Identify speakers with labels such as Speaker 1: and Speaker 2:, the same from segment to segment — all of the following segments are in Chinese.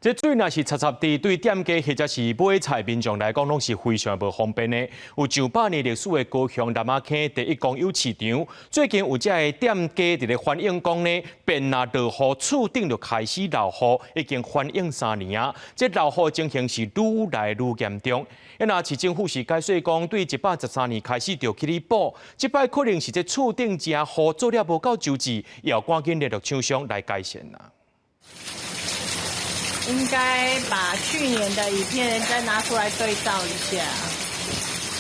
Speaker 1: 这水若是插地，对店家或者是买菜民众来讲，拢是非常无方便的。有上百年历史的高雄南仔坑第一公有市场，最近有这个店家伫咧反映讲呢，便若落雨，厝顶就开始漏雨，已经反映3年啊。这漏雨情形是愈来愈严重。那市政府是解说讲，对113年开始就去哩补，这摆可能是这厝顶正雨做了无够周至，要赶紧联络厂商来改善啦。
Speaker 2: 应该把去年的影片再拿出来对照一下，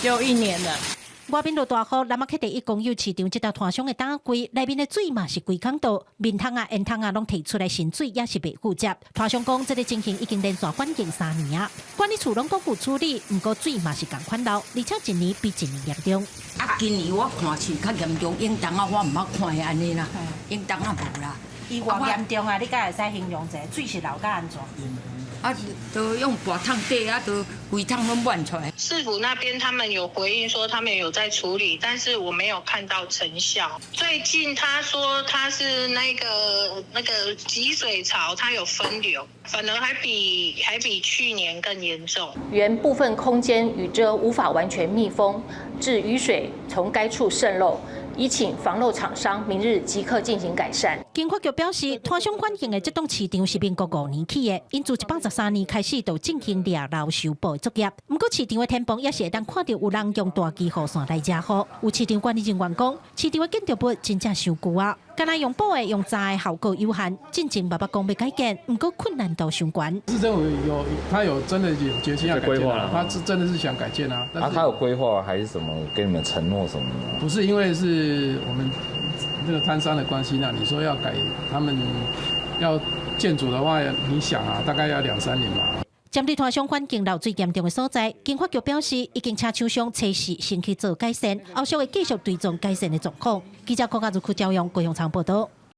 Speaker 2: 又1年了。
Speaker 3: 外面落大雨，南仔坑第一公有市场这条摊商的打柜，内面的水嘛是规空倒，面桶啊、烟桶啊拢提出来新水，也是袂负责。摊商讲，这个情形已经连续反映3年啊，管理处拢讲有处理，不过水嘛是共款漏，而且1年比1年严重。
Speaker 4: 今年我看是较严重，应当啊我唔捌看的安尼啦，应当啊无啦。
Speaker 3: 伊偌严重啊！你敢会使形容一下，水是流到安怎？
Speaker 4: 啊，都用拔桶底啊，都规桶拢漫出来。
Speaker 5: 市府那边他们有回应说他们有在处理，但是我没有看到成效。最近他说他是那个集水槽，它有分流，反而还比去年更严重。
Speaker 6: 原部分空间雨遮无法完全密封，致雨水从该处渗漏。 已请防漏厂商明日即刻进行改善。
Speaker 3: 经发局表示，摊商反映的这栋市场是民国5年起的，因自113年开始就进行掠漏修补的作业。不过市场的天棚也是会当看到有人用大机雨伞来遮雨。有市场管理人员讲，市场的建筑物真正伤旧啊，敢若用补的、用炸的效果有限，进前爸爸讲要改建，不过困难度上悬。
Speaker 7: 市政府他有真的有决心要改建啊，他是真的是想改建啊。
Speaker 8: 他有规划还是什么？给你们承诺什么吗？
Speaker 7: 不是，因为是我们这个摊商的关系呢。你说要改，他们要建筑的话，你想啊，大概要2-3年嘛。
Speaker 3: 针对摊商环境漏水严重的所在，经发局表示，已经请厂商测试先去做改善，后续会继续追踪改善的状况。记者柯家族区朝阳高雄场报道。